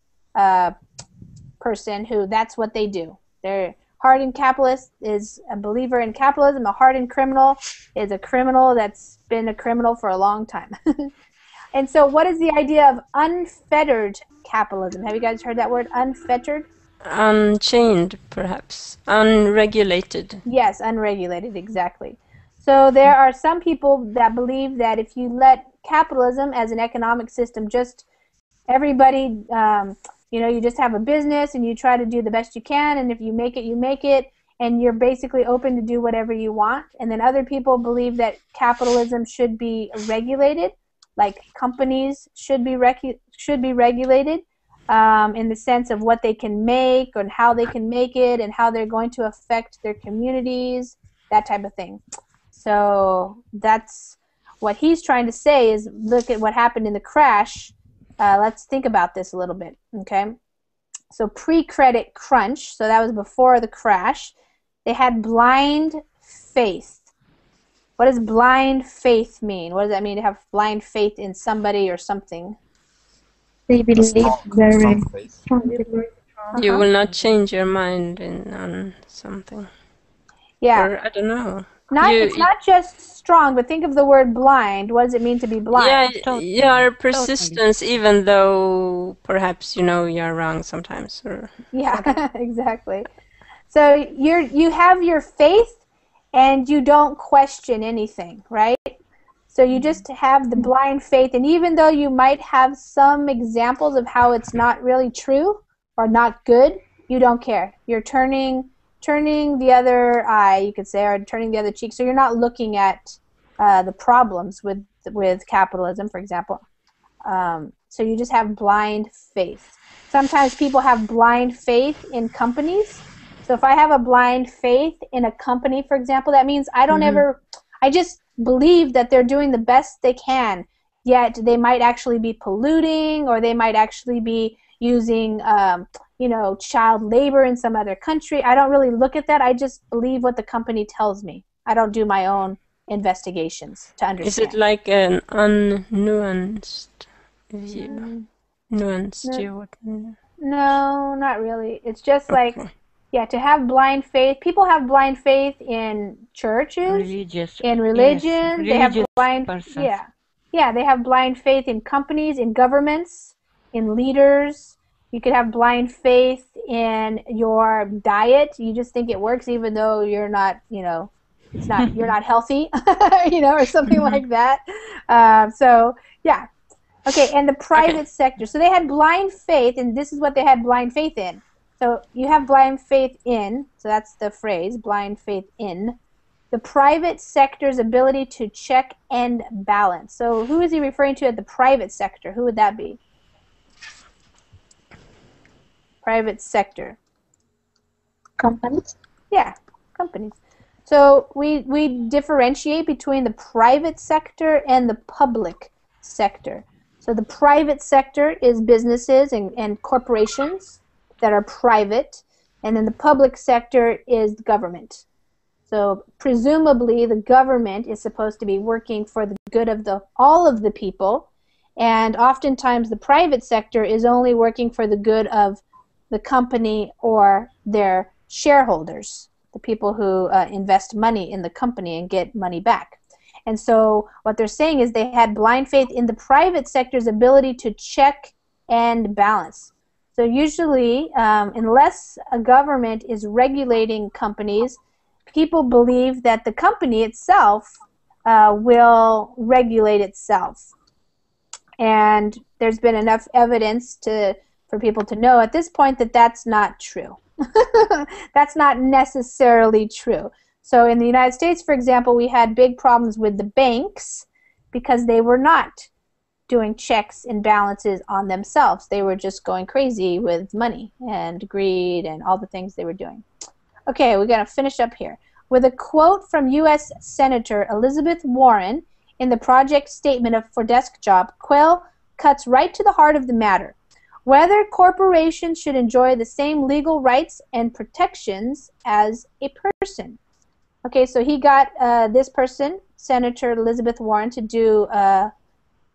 person who that's what they do. They're hardened capitalist is a believer in capitalism. A hardened criminal is a criminal that's been a criminal for a long time. And so what is the idea of unfettered capitalism? Have you guys heard that word, unfettered? Unchained, perhaps. Unregulated. Yes, unregulated, exactly. So there are some people that believe that if you let capitalism as an economic system, just everybody, you just have a business and you try to do the best you can, and if you make it, you make it, and you're basically open to do whatever you want. And then other people believe that capitalism should be regulated, like companies should be regulated in the sense of what they can make and how they can make it and how they're going to affect their communities, that type of thing. So that's what he's trying to say is look at what happened in the crash. Let's think about this a little bit, okay? So pre-credit crunch, so that was before the crash, they had blind faith. What does blind faith mean? What does that mean to have blind faith in somebody or something? They believe very strongly. You will not change your mind on something. Yeah. Or, I don't know. It's not just strong, but think of the word blind. What does it mean to be blind? Yeah, your persistence, even though perhaps you're wrong sometimes. Or yeah, exactly. So you have your faith, and you don't question anything, right? So you just have the blind faith, and even though you might have some examples of how it's not really true or not good, you don't care. You're turning the other eye, you could say, or turning the other cheek. So you're not looking at the problems with capitalism, for example. So you just have blind faith. Sometimes people have blind faith in companies. So if I have a blind faith in a company, for example, that means I don't I just believe that they're doing the best they can, yet they might actually be polluting, or they might actually be using child labor in some other country. I don't really look at that. I just believe what the company tells me. I don't do my own investigations to understand. Is it like an unnuanced view? Nuanced view? No, not really. It's just like, to have blind faith. People have blind faith in churches, in religion. They have blind, they have blind faith in companies, in governments, in leaders. You could have blind faith in your diet. You just think it works even though you're not, it's not, you're not healthy, you know, or something like that. So yeah. Okay, and the private sector. So they had blind faith, and this is what they had blind faith in. So you have blind faith in, so that's the phrase, blind faith in, the private sector's ability to check and balance. So who is he referring to at the private sector? Who would that be? Private sector. Companies? Yeah, companies. So we differentiate between the private sector and the public sector. So the private sector is businesses and corporations that are private, and then the public sector is the government. So presumably the government is supposed to be working for the good of all of the people, and oftentimes the private sector is only working for the good of the company or their shareholders, the people who invest money in the company and get money back. And so what they're saying is they had blind faith in the private sector's ability to check and balance. So usually, unless a government is regulating companies, people believe that the company itself will regulate itself. And there's been enough evidence for people to know at this point that that's not true. That's not necessarily true. So in the United States, for example, we had big problems with the banks because they were not doing checks and balances on themselves. They were just going crazy with money and greed and all the things they were doing. Okay, we're going to finish up here with a quote from U.S. Senator Elizabeth Warren in the project statement for Desk Job. Quayle cuts right to the heart of the matter. Whether corporations should enjoy the same legal rights and protections as a person. Okay, so he got this person, Senator Elizabeth Warren, to do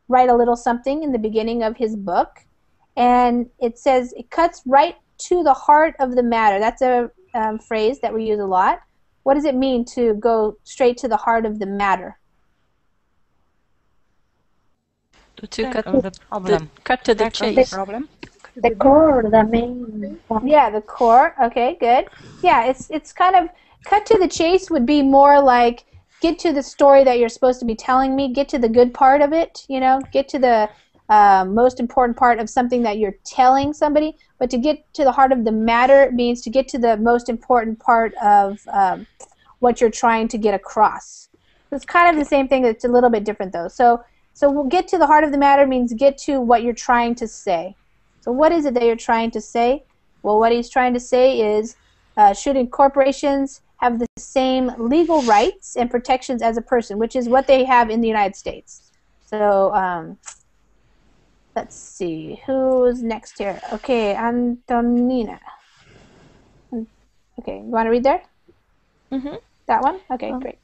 write a little something in the beginning of his book, and it says it cuts right to the heart of the matter. That's a phrase that we use a lot. What does it mean to go straight to the heart of the matter? To cut the problem. Cut to the chase. The core, the main point. Yeah, the core. Okay, good. Yeah, it's kind of cut to the chase would be more like get to the story that you're supposed to be telling me, get to the good part of it, you know, get to the most important part of something that you're telling somebody. But to get to the heart of the matter means to get to the most important part of what you're trying to get across. So it's kind of the same thing. It's a little bit different though. So we'll get to the heart of the matter means get to what you're trying to say. So what is it that you're trying to say? Well, what he's trying to say is should corporations have the same legal rights and protections as a person, which is what they have in the United States. So let's see, who's next here? Okay, Antonina. Okay, you want to read there? Mm-hmm. That one? Okay, great.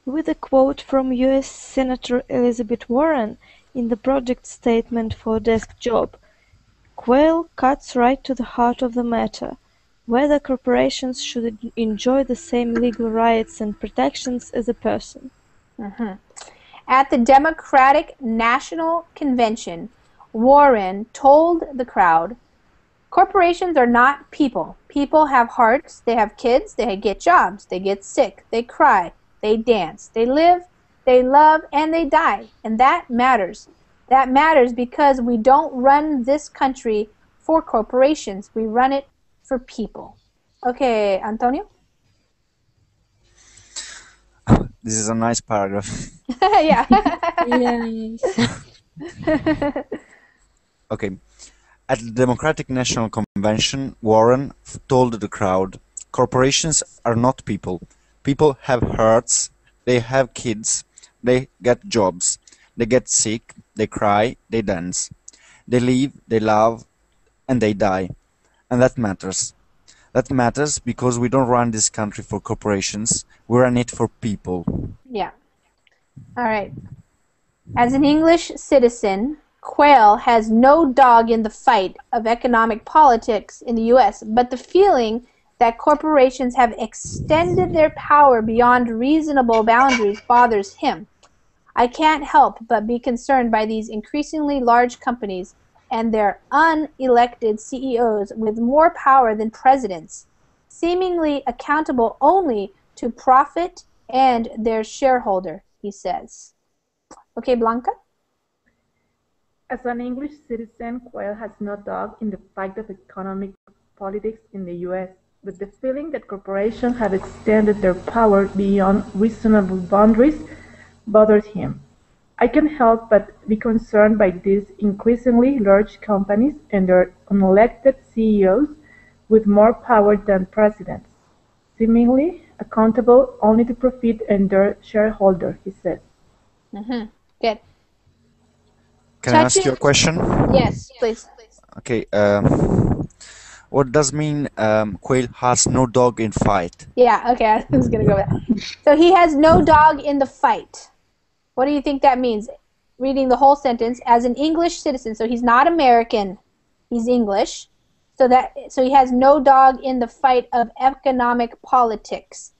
With a quote from U.S. Senator Elizabeth Warren in the project statement for Desk Job, Quayle cuts right to the heart of the matter. Whether corporations should enjoy the same legal rights and protections as a person. Mm-hmm. At the Democratic National Convention, Warren told the crowd, corporations are not people. People have hearts, they have kids, they get jobs, they get sick, they cry, they dance, they live, they love, and they die. And that matters. That matters because we don't run this country for corporations. We run it for people. Okay, Antonio? This is a nice paragraph. Yeah. Yes. Okay. At the Democratic National Convention, Warren told the crowd, corporations are not people. People have hearts, they have kids, they get jobs, they get sick, they cry, they dance. They live, they love, and they die. And that matters. That matters because we don't run this country for corporations, we run it for people. Yeah. All right. As an English citizen, Quayle has no dog in the fight of economic politics in the U.S., but the feeling that corporations have extended their power beyond reasonable boundaries bothers him. I can't help but be concerned by these increasingly large companies and their unelected CEOs with more power than presidents, seemingly accountable only to profit and their shareholder, he says. Okay, Blanca? As an English citizen, Quayle has no dog in the fight of economic politics in the US, but the feeling that corporations have extended their power beyond reasonable boundaries bothers him. I can't help but be concerned by these increasingly large companies and their unelected CEOs with more power than presidents, seemingly accountable only to profit and their shareholder, he says. Good. Can I ask you a question? Yes, please. Okay. What does mean Quayle has no dog in fight? Yeah, okay, I was going to go with that. So he has no dog in the fight. What do you think that means? Reading the whole sentence, as an English citizen, so he's not American, he's English, so he has no dog in the fight of economic politics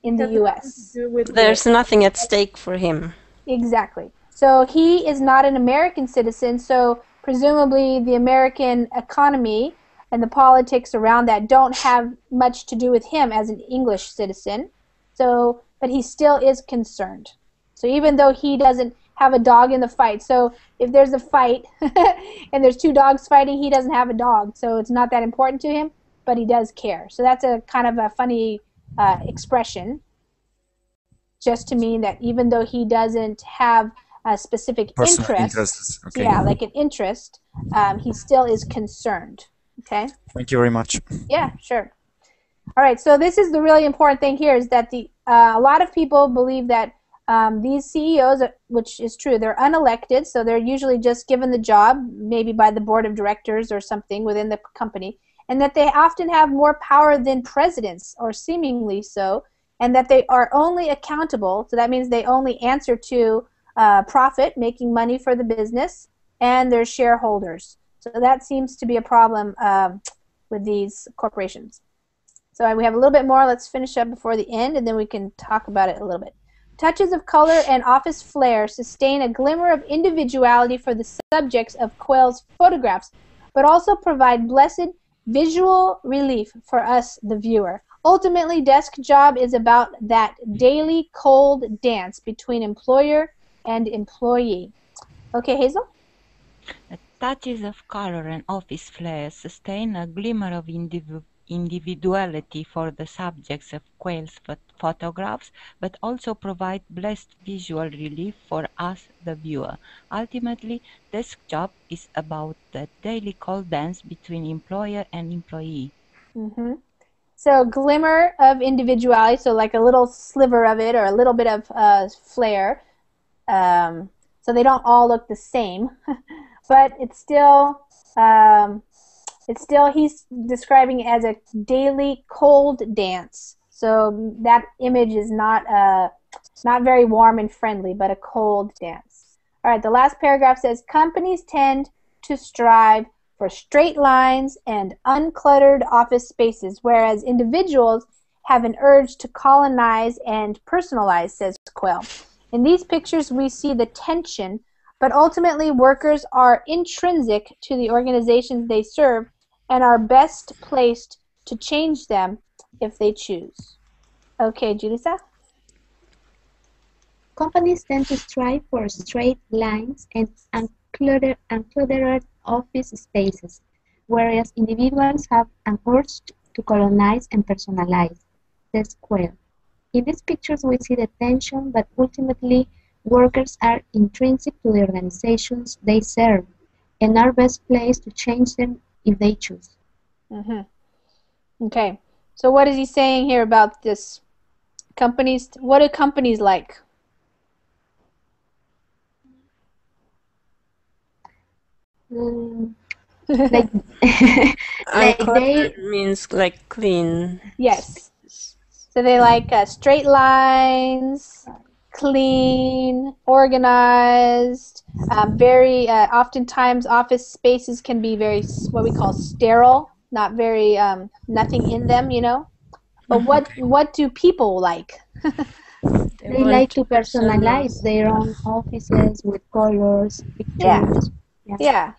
in the U.S. There's nothing at stake for him. Exactly. So he is not an American citizen, so presumably the American economy and the politics around that don't have much to do with him as an English citizen. So, but he still is concerned. So even though he doesn't have a dog in the fight, so if there's a fight and there's two dogs fighting, he doesn't have a dog, so it's not that important to him, but he does care. So that's a kind of a funny expression, just to mean that even though he doesn't have a specific interest, okay. Yeah, like an interest, he still is concerned. Okay. Thank you very much. Yeah, sure. All right. So this is the really important thing here, is that a lot of people believe that these CEOs, which is true, they're unelected, so they're usually just given the job, maybe by the board of directors or something within the company, and that they often have more power than presidents, or seemingly so, and that they are only accountable, so that means they only answer to profit, making money for the business, and their shareholders. So that seems to be a problem with these corporations. So we have a little bit more. Let's finish up before the end, and then we can talk about it a little bit. Touches of color and office flair sustain a glimmer of individuality for the subjects of Quayle's photographs, but also provide blessed visual relief for us, the viewer. Ultimately, Desk Job is about that daily cold dance between employer and employee. Okay, Hazel? Touches of color and office flair sustain a glimmer of individuality for the subjects of Quayle's photographs, but also provide blessed visual relief for us, the viewer. Ultimately, Desk Job is about the daily cold dance between employer and employee. Mm-hmm. So glimmer of individuality, so like a little sliver of it or a little bit of flair. So they don't all look the same, but it's still he's describing it as a daily cold dance. So that image is not very warm and friendly, but a cold dance. All right, the last paragraph says, companies tend to strive for straight lines and uncluttered office spaces, whereas individuals have an urge to colonize and personalize, says Quayle. In these pictures, we see the tension, but ultimately workers are intrinsic to the organizations they serve and are best placed to change them if they choose. Okay, Julissa? Companies tend to strive for straight lines and uncluttered office spaces, whereas individuals have an urge to colonize and personalize, says Quayle. In these pictures, we see the tension, but ultimately, workers are intrinsic to the organizations they serve and are best placed to change them if they choose. Mm-hmm. Okay, so what is he saying here about this? Companies, what do companies like? Like Uncluttered means like clean. Yes. So they like straight lines, clean, organized. Very oftentimes office spaces can be very what we call sterile, not very nothing in them, you know. But what do people like? They like to personalize their own offices with colors, pictures. Yeah.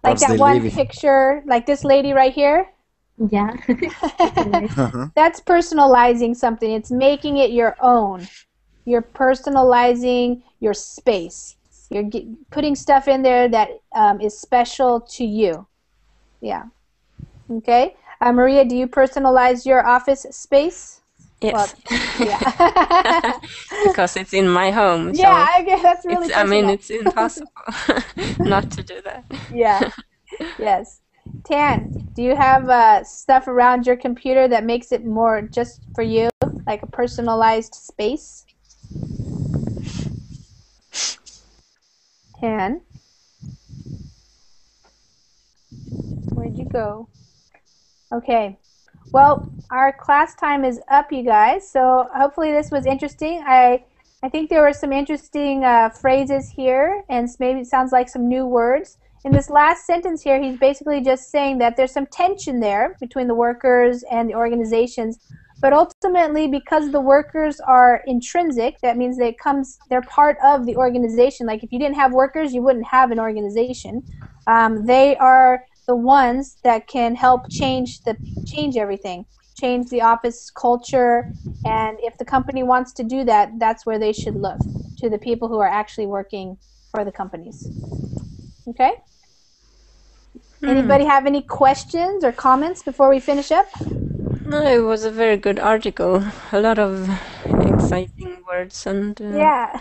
Like that one picture, like this lady right here. Yeah. That's personalizing something. It's making it your own. You're personalizing your space. You're putting stuff in there that is special to you. Yeah. Okay. Maria, do you personalize your office space? Yes. Well, yeah. Because it's in my home. So yeah, I guess that's really personal. I mean, it's impossible not to do that. Yeah. Yes. Tan, do you have stuff around your computer that makes it more just for you, like a personalized space? Tan? Where'd you go? Okay. Well, our class time is up, you guys. So hopefully this was interesting. I think there were some interesting phrases here, and maybe it sounds like some new words. In this last sentence here, he's basically just saying that there's some tension there between the workers and the organizations. But ultimately, because the workers are intrinsic, that means they're part of the organization. Like if you didn't have workers, you wouldn't have an organization. They are the ones that can help change everything, change the office culture, and if the company wants to do that, that's where they should look, to the people who are actually working for the companies. Okay? Anybody have any questions or comments before we finish up? No, it was a very good article. A lot of exciting words and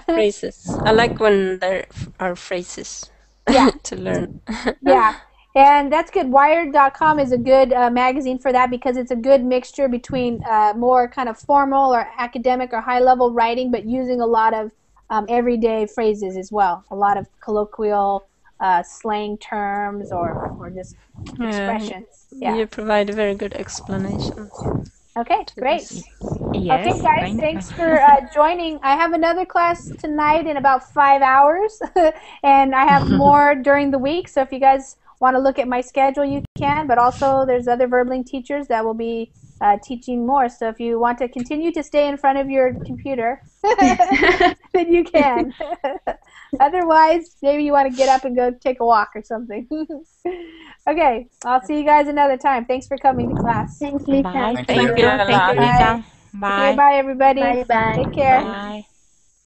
phrases. I like when there are phrases to learn. Yeah. And that's good. Wired.com is a good magazine for that because it's a good mixture between more kind of formal or academic or high-level writing, but using a lot of everyday phrases as well. A lot of colloquial slang terms or just expressions. Yeah. You provide a very good explanation. Okay, great. Yes, okay, guys, thanks for joining. I have another class tonight in about 5 hours, and I have more during the week. So if you guys want to look at my schedule, you can. But also, there's other Verbling teachers that will be teaching more. So if you want to continue to stay in front of your computer, then you can. Otherwise, maybe you want to get up and go take a walk or something. Okay, I'll see you guys another time. Thanks for coming to class. Thanks, Lisa. Bye. Thank you. Thank you, Lisa. Bye. Okay, bye, everybody. Bye. Take care. Bye.